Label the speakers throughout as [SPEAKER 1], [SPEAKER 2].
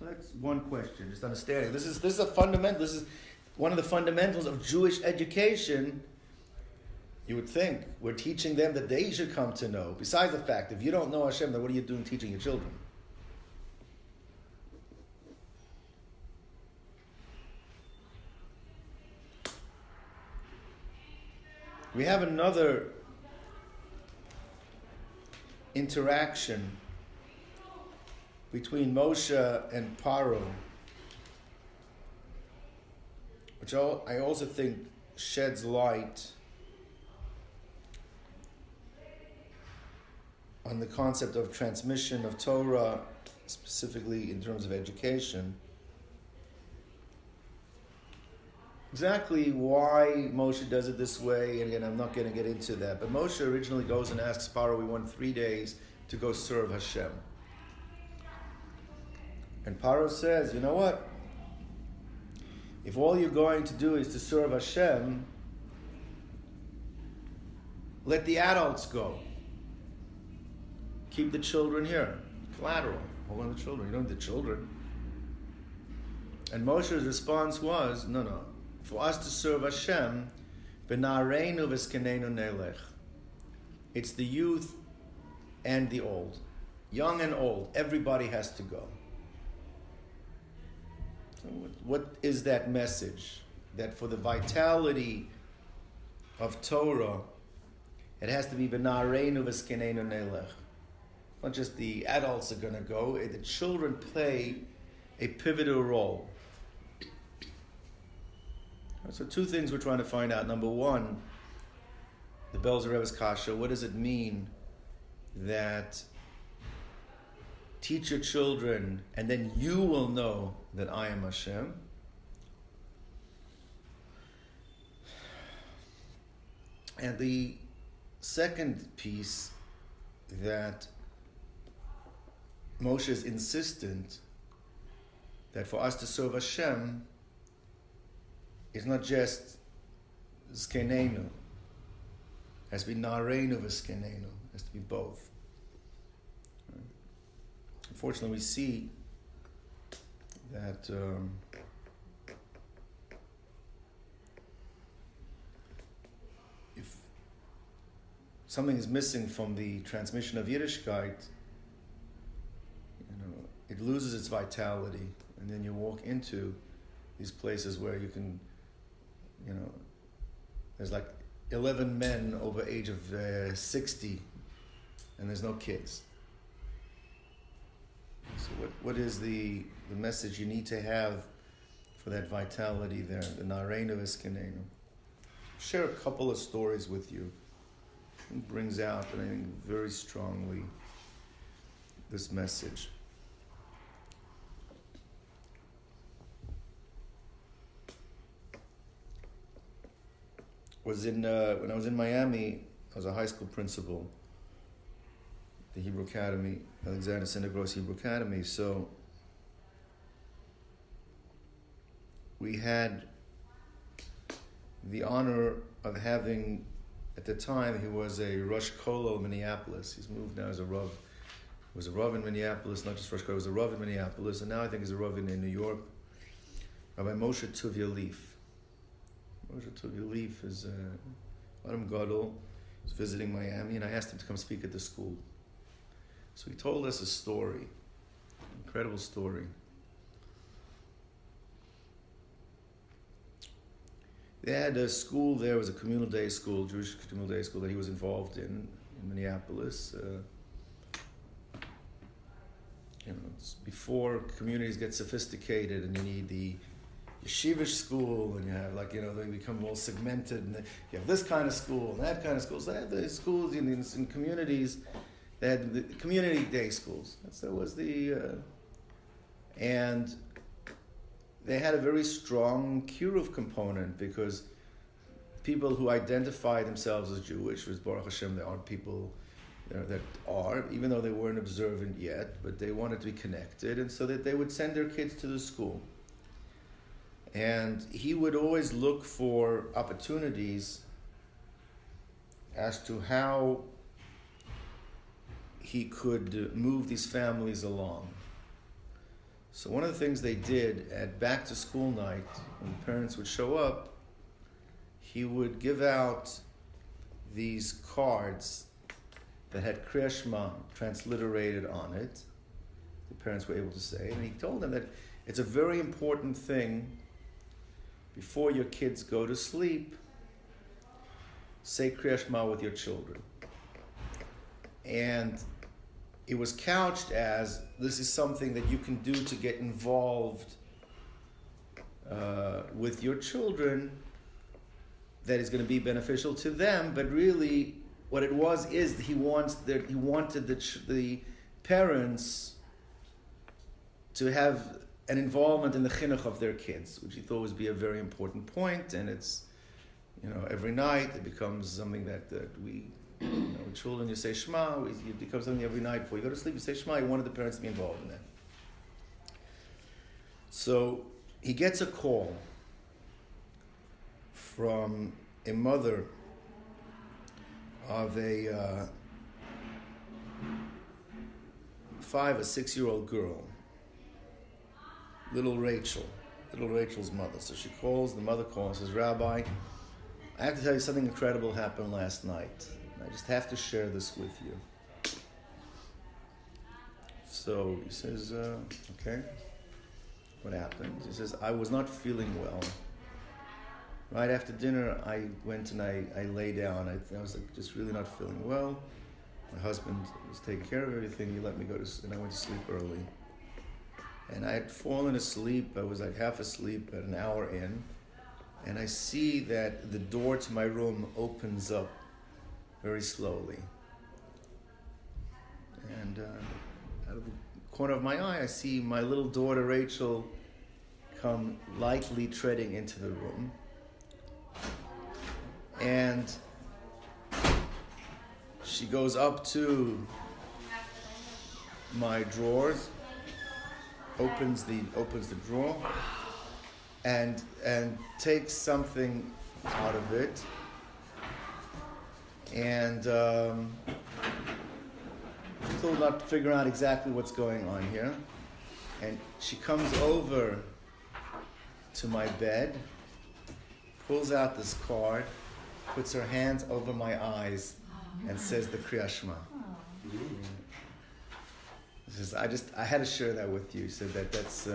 [SPEAKER 1] That's one question, just understanding. This is a fundamental, this is one of the fundamentals of Jewish education. You would think we're teaching them that they should come to know. Besides the fact, if you don't know Hashem, then what are you doing teaching your children? We have another interaction between Moshe and Paro, which I also think sheds light on the concept of transmission of Torah, specifically in terms of education. Exactly why Moshe does it this way, and again, I'm not going to get into that, but Moshe originally goes and asks Paro, we want 3 days to go serve Hashem. And Paro says, you know what? If all you're going to do is to serve Hashem, let the adults go. Keep the children here. Collateral. Hold on to the children. You don't need the children. And Moshe's response was, no. For us to serve Hashem, b'na'areinu v'zkenenu nelech. It's the youth and the old. Young and old. Everybody has to go. So what is that message? That for the vitality of Torah, it has to be b'na'areinu v'zkenenu nelech. Not just the adults are going to go, the children play a pivotal role. So 2 things we're trying to find out. Number 1, the Belzer Rebbe's Kasha, what does it mean that teach your children and then you will know that I am Hashem? And the second piece, that Moshe is insistent that for us to serve Hashem, it's not just zkenenu. It has to be nareinu v'zkenenu. It has to be both. Unfortunately, we see that if something is missing from the transmission of Yiddishkeit, it loses its vitality, and then you walk into these places where you can, there's like 11 men over age of 60, and there's no kids. So what is the message you need to have for that vitality there? The nareinu v'zkenenu. Share a couple of stories with you. It brings out, I think, very strongly this message. When I was in Miami, I was a high school principal at the Hebrew Academy, Alexander Synagros Hebrew Academy. So we had the honor of having, at the time, he was a Rosh Kollel in Minneapolis. He's moved now as a Rav. He was a Rav in Minneapolis, not just Rosh Kollel, he was a Rav in Minneapolis, and now I think he's a Rav in New York. Rabbi Moshe Tuvia Leaf. Moshe Tuvia Leaf is Adam Gadol. He was visiting Miami, and I asked him to come speak at the school. So he told us a story, incredible story. They had a school there, it was a communal day school, Jewish communal day school that he was involved in Minneapolis. It's before communities get sophisticated and you need the yeshivish school, and you have they become more segmented, and you have this kind of school and that kind of school. So they had the schools in communities. They had the community day schools. That was and they had a very strong kiruv component, because people who identify themselves as Jewish, which Baruch Hashem, there are people that are, even though they weren't observant yet, but they wanted to be connected, and so that they would send their kids to the school. And he would always look for opportunities as to how he could move these families along. So one of the things they did at back to school night, when the parents would show up, he would give out these cards that had Kriya Shema transliterated on it. The parents were able to say, and he told them that it's a very important thing before your kids go to sleep, say Kriya Shema with your children. And it was couched as, this is something that you can do to get involved with your children that is going to be beneficial to them, but really what it was is he wanted the parents to have an involvement in the chinuch of their kids, which he thought would be a very important point, and it's, every night it becomes something that we, children, you say Shema, it becomes something every night before you go to sleep, you say Shema. He wanted the parents to be involved in that. So he gets a call from a mother of a 5 or 6 year old girl, little Rachel's mother. So the mother calls and says, Rabbi, I have to tell you something incredible happened last night. I just have to share this with you. So he says, okay, what happened? He says, I was not feeling well. Right after dinner, I went and I lay down. I was just really not feeling well. My husband was taking care of everything. He let me go to sleep, and I went to sleep early. And I had fallen asleep. I was like half asleep at an hour in. And I see that the door to my room opens up very slowly. And out of the corner of my eye, I see my little daughter Rachel come lightly treading into the room. And she goes up to my drawers, opens the drawer, and takes something out of it, and still not figuring out exactly what's going on here. And she comes over to my bed, pulls out this card, puts her hands over my eyes, and says the Kriya Shema. I had to share that with you. He said that's.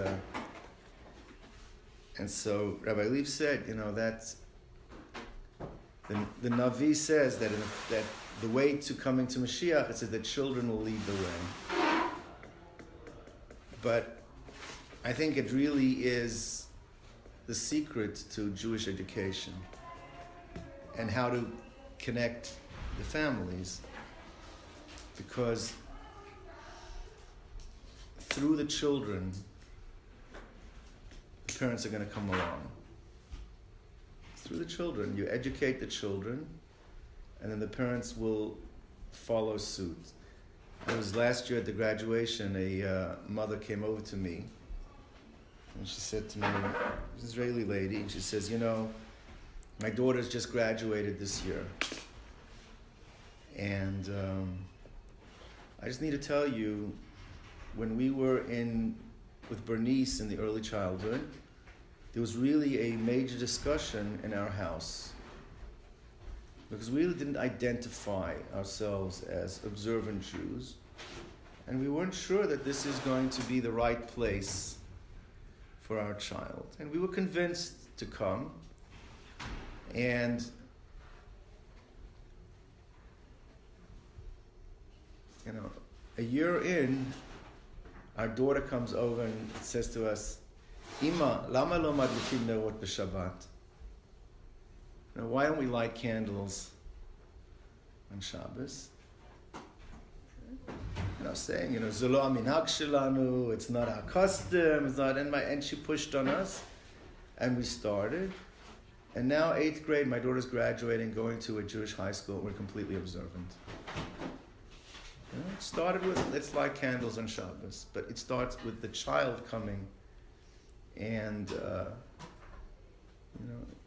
[SPEAKER 1] And so Rabbi Leaf said, that's the Navi says that that the way to coming to Mashiach, it says that children will lead the way. But I think it really is the secret to Jewish education and how to connect the families, because through the children, the parents are going to come along. Through the children, you educate the children, and then the parents will follow suit. It was last year at the graduation, a mother came over to me, and she said to me, this Israeli lady, and she says, my daughter's just graduated this year. And I just need to tell you, when we were with Bernice in the early childhood, there was really a major discussion in our house, because we really didn't identify ourselves as observant Jews, and we weren't sure that this is going to be the right place for our child. And we were convinced to come, and a year in, our daughter comes over and says to us, Ima, lama lo madlikim nerot b'Shabbat? Why don't we light candles on Shabbos? Saying, Zelo aminhag shelanu, it's not our custom, it's not, and she pushed on us, and we started. And now 8th grade, my daughter's graduating, going to a Jewish high school, we're completely observant. It started with, let's light candles on Shabbos, but it starts with the child coming, and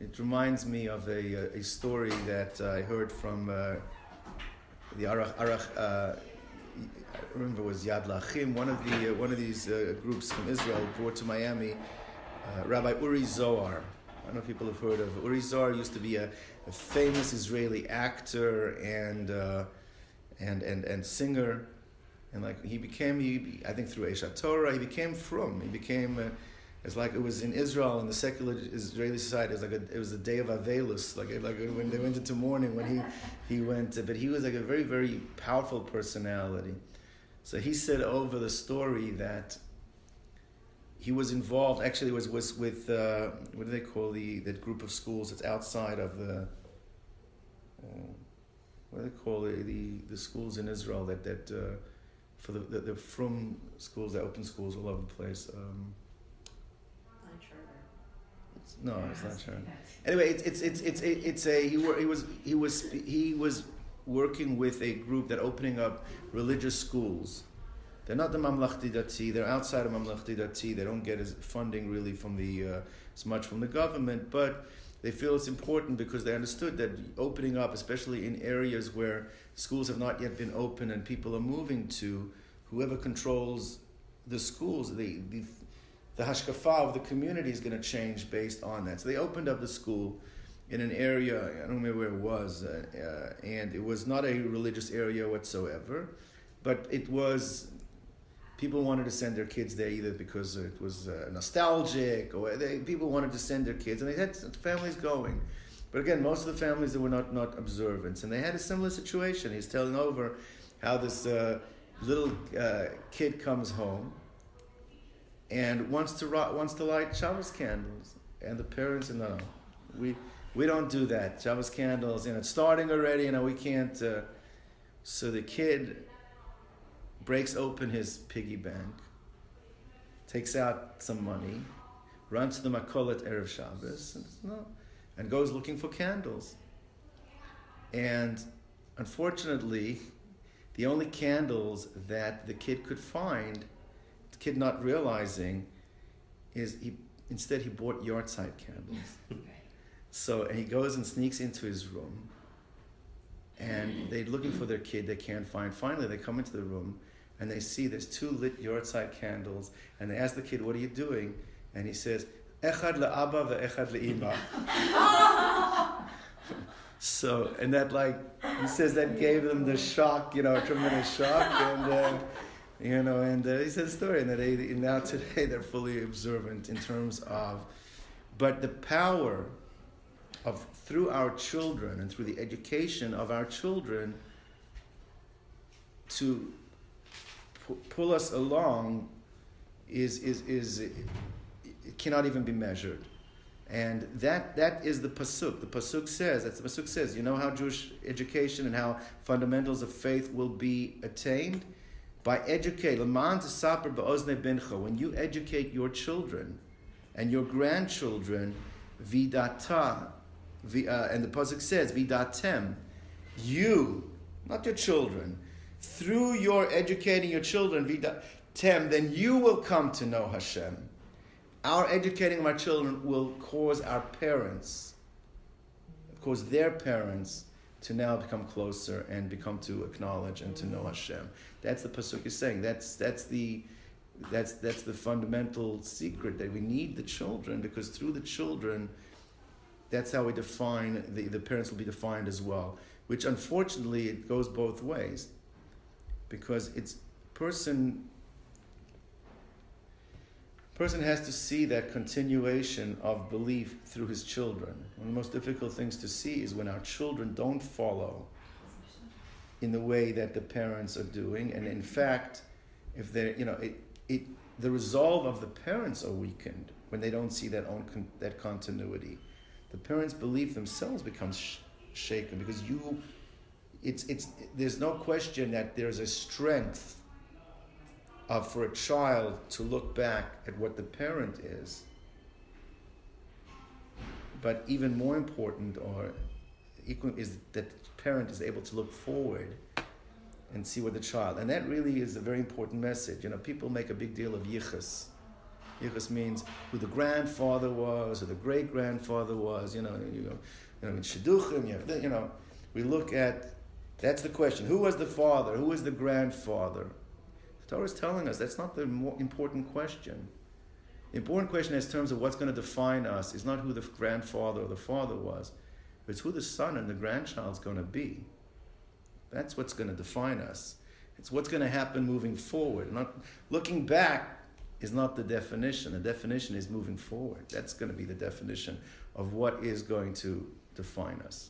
[SPEAKER 1] it reminds me of a story that I heard from the Arach I remember it was Yad Lachim, one of these groups from Israel brought to Miami Rabbi Uri Zohar. I don't know if people have heard of Uri Zohar. Used to be a famous Israeli actor and singer, and like he became, I think through Eshat Torah, he became frum. He became it's like it was in Israel in the secular Israeli society. It was a day of Avelus, like when they went into mourning when he went. But he was like a very, very powerful personality. So he said over the story that he was involved. Actually, was with what do they call that group of schools that's outside of the what do they call the schools in Israel that for the frum schools, the open schools all over the place. No, it's not sure. Anyway, he was working with a group that opening up religious schools. They're not the Mamlachti Dati. They're outside of Mamlachti Dati. They don't get as funding really from as much from the government, but they feel it's important because they understood that opening up, especially in areas where schools have not yet been open and people are moving to, whoever controls the schools, the hashkafa of the community is going to change based on that. So they opened up the school in an area, I don't remember where it was, and it was not a religious area whatsoever, but it was, people wanted to send their kids there either because it was nostalgic, or people wanted to send their kids, and they had families going. But again, most of the families that were not observant, and they had a similar situation. He's telling over how this little kid comes home and wants to light Shabbos candles, and the parents said, no, we don't do that. Shabbos candles, it's starting already, we can't. So the kid breaks open his piggy bank, takes out some money, runs to the Makolet Erev Shabbos, and goes looking for candles. And unfortunately, the only candles that the kid could find, the kid not realizing, is he bought yahrzeit candles. So, and he goes and sneaks into his room, and they're looking for their kid, they can't find. Finally, they come into the room, and they see there's 2 lit yahrzeit candles, and they ask the kid, what are you doing? And he says, Echad le'aba ve'echad le'ima. So, and that he says that gave them the shock, a tremendous shock, and he said the story, and that now today they're fully observant in terms of, but the power of, through our children and through the education of our children, to pull us along is it cannot even be measured. And that is the pasuk. The pasuk says, you know how Jewish education and how fundamentals of faith will be attained? By educate. When you educate your children and your grandchildren, vidata, and the pasuk says, vidatem, you, not your children, through your educating your children, vidatem, then you will come to know Hashem. Our educating of our children will cause our parents, their parents, to now become closer and become to acknowledge and to know Hashem. That's the pasuk is saying. That's the fundamental secret, that we need the children, because through the children, that's how we define, the parents will be defined as well. Which unfortunately it goes both ways, because it's person has to see that continuation of belief through his children. One of the most difficult things to see is when our children don't follow in the way that the parents are doing, and in fact, if they, the resolve of the parents are weakened when they don't see that continuity. The parents' belief themselves becomes shaken, because there's no question that there's a strength for a child to look back at what the parent is. But even more important, or equal, is that the parent is able to look forward and see what the child, and that really is a very important message. People make a big deal of yichus. Yichus means who the grandfather was, or the great grandfather was. In shidduchim, we look at That's the question. Who was the father? Who was the grandfather? The Torah is telling us that's not the more important question. The important question in terms of what's going to define us is not who the grandfather or the father was, but it's who the son and the grandchild's going to be. That's what's going to define us. It's what's going to happen moving forward. Not looking back is not the definition. The definition is moving forward. That's going to be the definition of what is going to define us.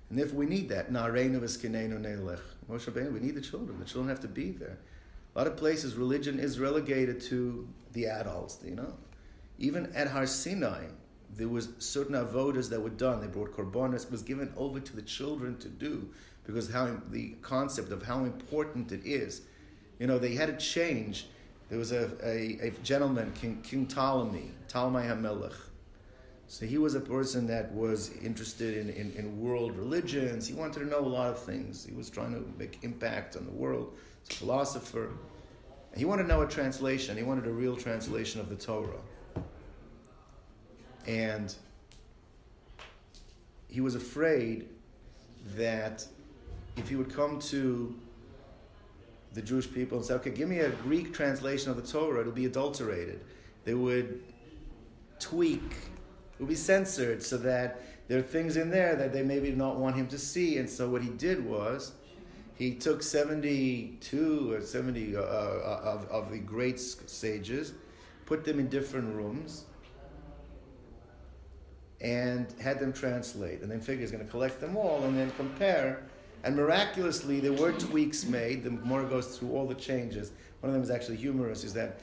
[SPEAKER 1] And if we need that, Na'areinu v'skenenu neilech. Moshe Rabbeinu, we need the children. The children have to be there. A lot of places, religion is relegated to the adults, Even at Har Sinai, there was certain avodas that were done. They brought korbanos. It was given over to the children to do because the concept of how important it is. They had to change. There was a gentleman, King Ptolemy HaMelech. So he was a person that was interested in world religions. He wanted to know a lot of things. He was trying to make impact on the world. He's a philosopher. He wanted to know a translation. He wanted a real translation of the Torah. And he was afraid that if he would come to the Jewish people and say, okay, give me a Greek translation of the Torah, it'll be adulterated. They would tweak, it would be censored so that there are things in there that they maybe not want him to see. And so what he did was, he took 72 or 70 of the great sages, put them in different rooms, and had them translate. And then figured he's going to collect them all and then compare. And miraculously, there were tweaks made. The Gemara goes through all the changes. One of them is actually humorous, is that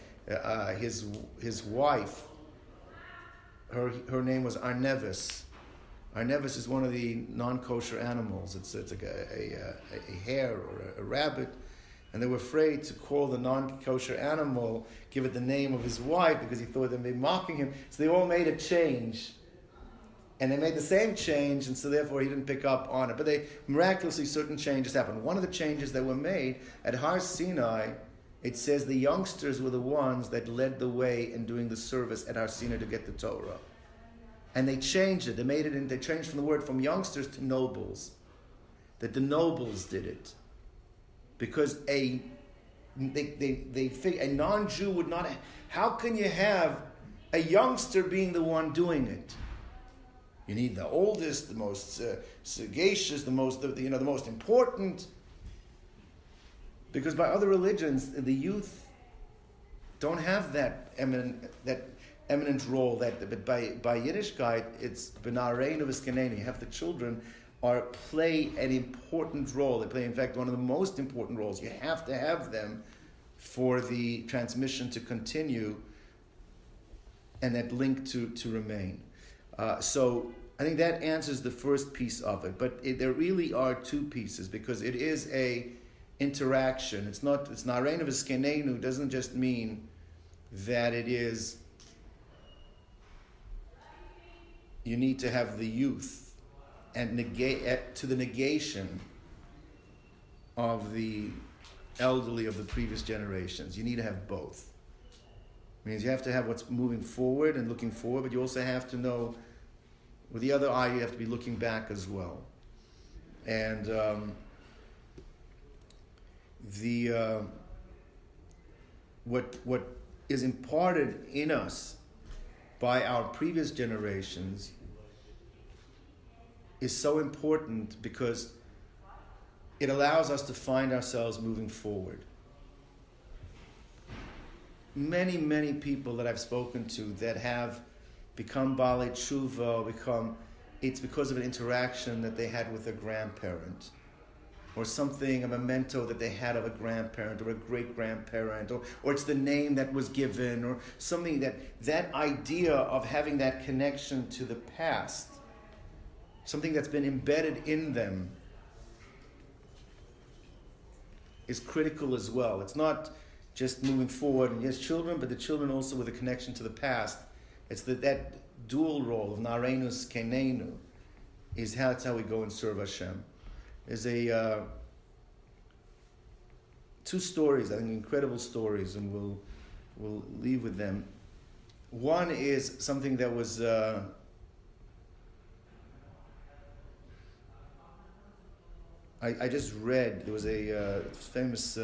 [SPEAKER 1] his wife, her name was Arnevis. Arnevis is one of the non-kosher animals. It's like a hare or a rabbit. And they were afraid to call the non-kosher animal, give it the name of his wife, because he thought they'd be mocking him. So they all made a change. And they made the same change, and so therefore he didn't pick up on it. But miraculously, certain changes happened. One of the changes that were made at Har Sinai, it says the youngsters were the ones that led the way in doing the service at Har Sinai to get the Torah. And they changed it. They changed from the word from youngsters to nobles. That the nobles did it. Because a non-Jew would not... How can you have a youngster being the one doing it? You need the oldest, the most sagacious, the most important. Because by other religions, the youth don't have that eminent role. But by Yiddishkeit, it's b'na'areinu v'skenenu. You have the children play an important role. They play, in fact, one of the most important roles. You have to have them for the transmission to continue and that link to remain. So I think that answers the first piece of it. But there really are two pieces because it is a interaction. It's na'areinu v'skenenu doesn't just mean that it is you need to have the youth and to the negation of the elderly of the previous generations. You need to have both. It means you have to have what's moving forward and looking forward, but you also have to know, with the other eye, you have to be looking back as well. And what is imparted in us by our previous generations is so important because it allows us to find ourselves moving forward. Many, many people that I've spoken to that have become Baalei Tshuva, it's because of an interaction that they had with a grandparent, or something, a memento that they had of a grandparent or a great-grandparent, or it's the name that was given, or something that idea of having that connection to the past, something that's been embedded in them, is critical as well. It's not just moving forward, and yes, children, but the children also with a connection to the past. It's that dual role of Na'areinu Skenenu that's how we go and serve Hashem. There's two stories, I think incredible stories, and we'll leave with them. One is something that was I just read, there was a famous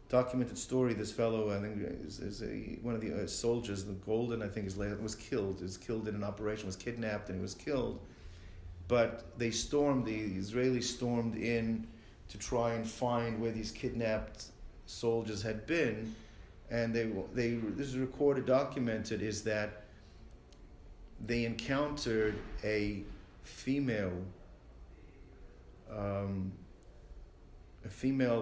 [SPEAKER 1] documented story. This fellow, I think, is one of the soldiers, the Golden, I think, was killed. Was killed in an operation, was kidnapped, and he was killed. But the Israelis stormed in to try and find where these kidnapped soldiers had been. And this is recorded, documented, is that they encountered a female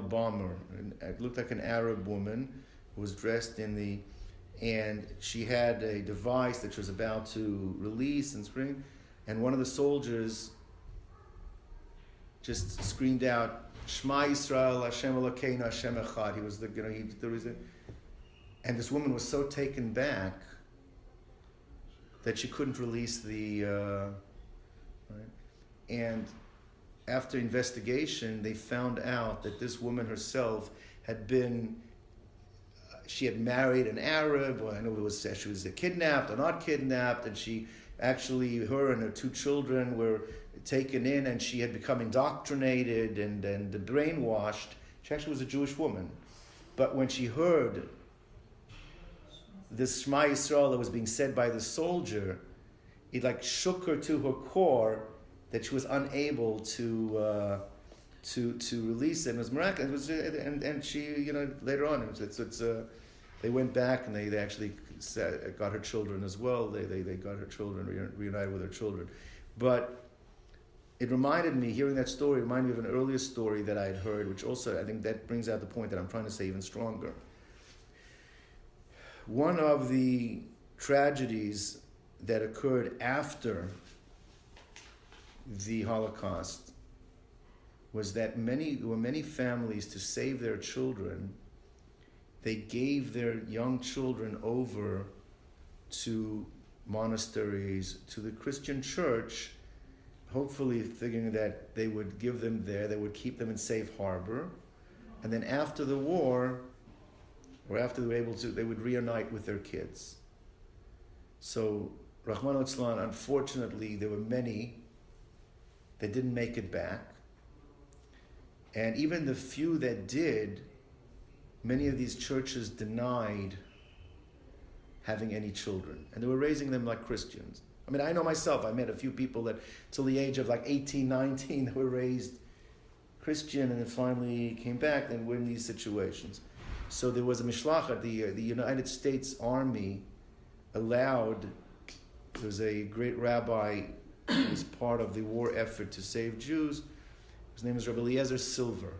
[SPEAKER 1] bomber. It looked like an Arab woman who was dressed and she had a device that she was about to release and spring, and one of the soldiers just screamed out, "Shema Yisrael, Hashem Elokeinu, Hashem Echad." He was and this woman was so taken back that she couldn't release the. Right? And after investigation, they found out that this woman herself she had married an Arab, or I know she was kidnapped or not kidnapped, and her and her 2 children were taken in, and she had become indoctrinated and brainwashed. She actually was a Jewish woman. But when she heard this Shema Yisrael that was being said by the soldier, it shook her to her core, that she was unable to release it. It was miraculous. And she, later on, they went back and they actually got her children as well. They got her children, reunited with her children. But it reminded me, hearing that story, reminded me of an earlier story that I had heard, which also, I think that brings out the point that I'm trying to say even stronger. One of the tragedies that occurred after the Holocaust was that there were many families, to save their children, they gave their young children over to monasteries, to the Christian church, hopefully figuring that they would give them there, they would keep them in safe harbor, and then after the war, or after they were able to, they would reunite with their kids. So, Rahman al-Islam, unfortunately, there were many that didn't make it back. And even the few that did, many of these churches denied having any children. And they were raising them like Christians. I mean, I know myself, I met a few people that, till the age of 18, 19, they were raised Christian and then finally came back and were in these situations. So there was a mishlachat, the United States Army allowed, there was a great rabbi who was part of the war effort to save Jews. His name is Rabbi Eliezer Silver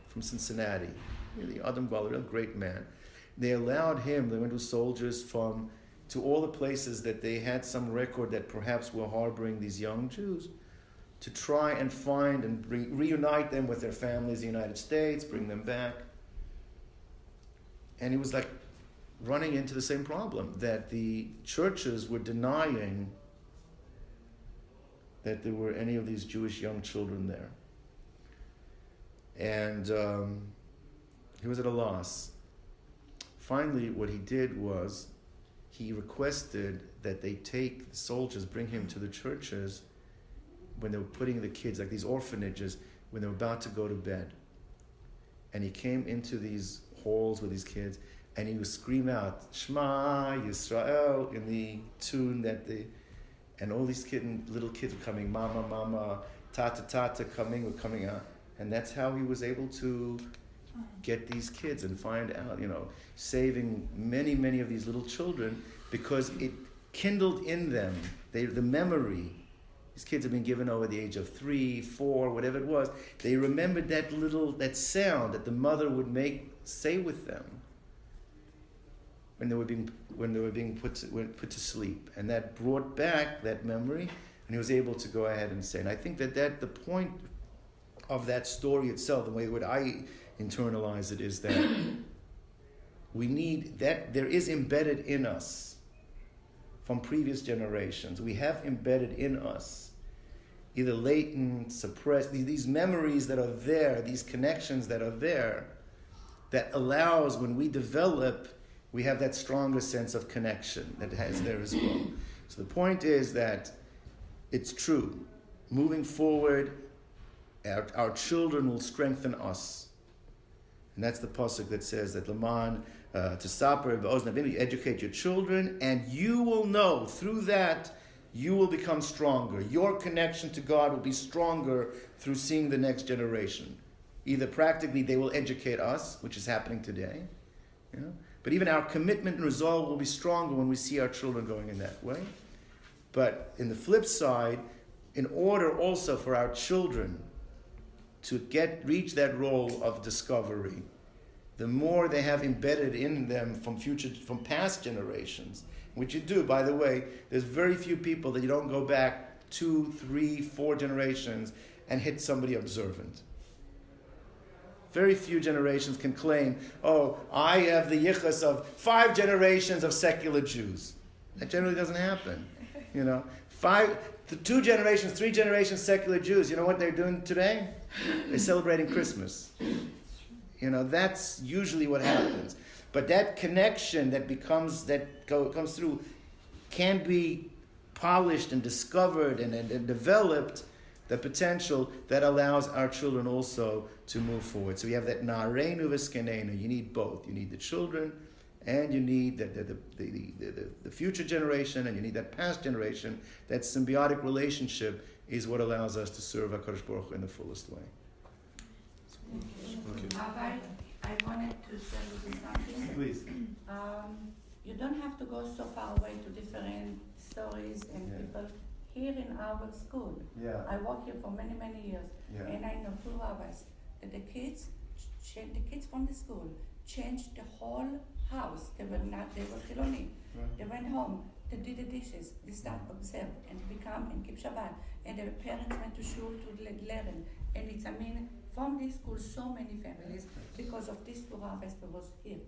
[SPEAKER 1] from Cincinnati. Really, Adam Gal, a real great man. They allowed him, they went with soldiers to all the places that they had some record that perhaps were harboring these young Jews, to try and find and reunite them with their families in the United States, bring them back. And he was running into the same problem, that the churches were denying that there were any of these Jewish young children there. And he was at a loss. Finally, what he did was, he requested that they take the soldiers, bring him to the churches when they were putting the kids, these orphanages, when they were about to go to bed. And he came into these halls with these kids, and he would scream out, Shema Yisrael, in the tune and all these little kids were coming, mama, mama, tata, tata, coming out. And that's how he was able to get these kids and find out, saving many, many of these little children, because it kindled in them the memory. These kids have been given over the age of 3, 4, whatever it was. They remembered that sound that the mother would say with them when they were being put to sleep, and that brought back that memory, and he was able to go ahead and say. And I think that the point of that story itself, the way what I internalize it, is that we need that. There is embedded in us from previous generations. We have embedded in us either latent, suppressed, these memories that are there, these connections that are there, that allows, when we develop, we have that stronger sense of connection that has there as well. So the point is that it's true. Moving forward, our children will strengthen us. And that's the pasuk that says that Laman, to saper, you educate your children, and you will know through that you will become stronger. Your connection to God will be stronger through seeing the next generation. Either practically they will educate us, which is happening today, but even our commitment and resolve will be stronger when we see our children going in that way. But in the flip side, in order also for our children to reach that role of discovery, the more they have embedded in them from past generations, which you do, by the way, there's very few people that you don't go back 2, 3, 4 generations and hit somebody observant. Very few generations can claim, I have the yichus of 5 generations of secular Jews. That generally doesn't happen. 2 generations, 3 generations secular Jews. You know what they're doing today? They're celebrating Christmas. That's usually what happens. But that connection that comes through can be polished and discovered and developed, the potential that allows our children also to move forward. So we have that na'areinu v'skenenu. You need both. You need the children, and you need the future generation, and you need that past generation. That symbiotic relationship is what allows us to serve HaKadosh Baruch Hu in the fullest way.
[SPEAKER 2] Okay. I wanted to tell you something.
[SPEAKER 1] Please.
[SPEAKER 2] You don't have to go so far away to different stories and people. Here in our school, I work here for many, many years, and I know 2 rabbis. The kids from the school changed the whole house. They were Chiloni. Right. They went home. They did the dishes. They start observe and become and keep Shabbat. And their parents went to shul to learn. And from this school, so many families because of these 2 rabbis that was here.